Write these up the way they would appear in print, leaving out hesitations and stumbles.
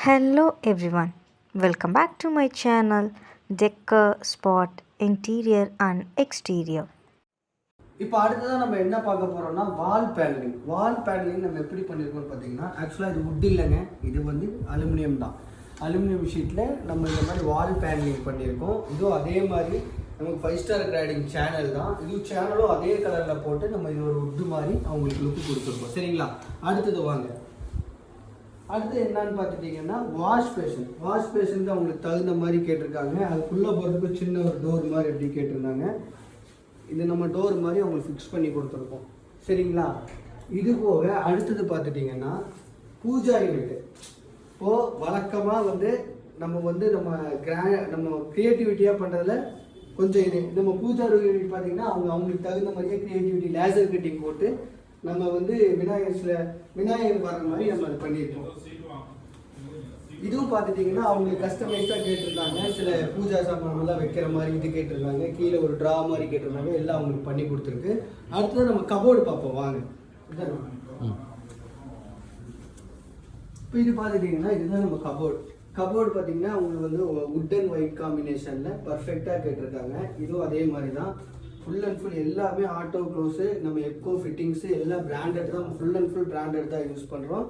Hello everyone, welcome back to my channel Decor Spot Interior and Exterior. இப்போ அடுத்ததான் நம்ம என்ன பார்க்க போகிறோம்னா வால் பேனலிங் நம்ம எப்படி பண்ணியிருக்கோம்னு பார்த்தீங்கன்னா ஆக்சுவலாக இது வுட் இல்லைங்க, இது வந்து அலுமினியம் தான். அலுமினியம் ஷீட்டில் நம்ம இந்த மாதிரி வால் பேனலிங் பண்ணியிருக்கோம். இதுவும் அதே மாதிரி நமக்கு 5 ஸ்டார் கிரேடிங் சேனல் தான். இது சேனலும் அதே கலரில் போட்டு நம்ம இது ஒரு வுட்டு மாதிரி அவங்களுக்கு லுக்கு கொடுத்துருக்கோம். சரிங்களா, அடுத்தது வாங்க. அடுத்து என்னன்னு பார்த்துட்டிங்கன்னா வாஷ் பேஷனுக்கு அவங்களுக்கு தகுந்த மாதிரி கேட்டிருக்காங்க. அதுக்குள்ளே போகிறதுக்கு சின்ன ஒரு டோர் மாதிரி எப்படி கேட்டிருந்தாங்க. இது நம்ம டோர் மாதிரி அவங்களுக்கு ஃபிக்ஸ் பண்ணி கொடுத்துருக்கோம். சரிங்களா, இது போக அடுத்தது பார்த்துட்டிங்கன்னா பூஜா யூனிட்டு. இப்போது வழக்கமாக நம்ம க்ரியேட்டிவிட்டியாக பண்ணுறதுல கொஞ்சம் இது நம்ம பூஜா யூனிட் பார்த்திங்கன்னா அவங்களுக்கு தகுந்த மாதிரியே க்ரியேட்டிவிட்டி லேசர் கட்டிங் போட்டு நம்ம விநாயகர் வர மாதிரி நம்ம அது பண்ணியிருக்கோம். இதுவும் பார்த்துட்டிங்கன்னா அவங்களுக்கு கஸ்டமைஸாக கேட்டிருந்தாங்க. சில பூஜா சாமான்லாம் வைக்கிற மாதிரி இது கேட்டிருந்தாங்க. கீழே ஒரு ட்ரா மாதிரி கேட்டிருந்தாங்க. எல்லாம் அவங்களுக்கு பண்ணி கொடுத்துருக்கு. அடுத்தது நம்ம கபோர்டு பார்ப்போம் வாங்க. இப்போ இது பார்த்துட்டிங்கன்னா இதுதான் நம்ம கபோர்டு பார்த்தீங்கன்னா அவங்களுக்கு வுட் அண்ட் ஒயிட் காம்பினேஷனில் பர்ஃபெக்டாக கேட்டிருக்காங்க. இதுவும் அதே மாதிரி தான். ஃபுல் அண்ட் ஃபுல் எல்லாமே ஆட்டோ க்ளோஸு, நம்ம எக்கோ ஃபிட்டிங்ஸு எல்லாம் பிராண்டட் தான். ஃபுல் அண்ட் ஃபுல் பிராண்டட் தான் யூஸ் பண்ணுறோம்.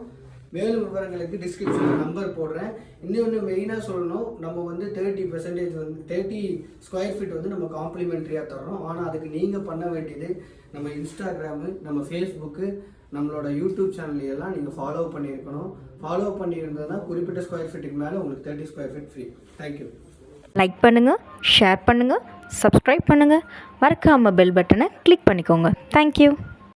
மேலும் விவரங்களுக்கு டிஸ்கிரிப்ஷனில் நம்பர் போடுறேன். இன்னொன்று மெயினாக சொல்லணும், நம்ம 30% 30 ஸ்கொயர் ஃபீட் நம்ம காம்ப்ளிமெண்ட்ரியாக தர்றோம். ஆனால் அதுக்கு நீங்கள் பண்ண வேண்டியது நம்ம இன்ஸ்டாகிராமு, நம்ம ஃபேஸ்புக்கு, நம்மளோட யூடியூப் சேனல் நீங்கள் ஃபாலோ பண்ணியிருக்கணும். ஃபாலோ பண்ணியிருந்ததுன்னா குறிப்பிட்ட ஸ்கொயர் ஃபீட்டுக்கு மேலே உங்களுக்கு 30 square feet free. Thank you. Like பண்ணுங்கள், ஷேர் பண்ணுங்கள், சப்ஸ்கிரைப் பண்ணுங்கள், மறக்காமல் பெல் பட்டனை கிளிக் பண்ணிக்கோங்க. தேங்க்யூ.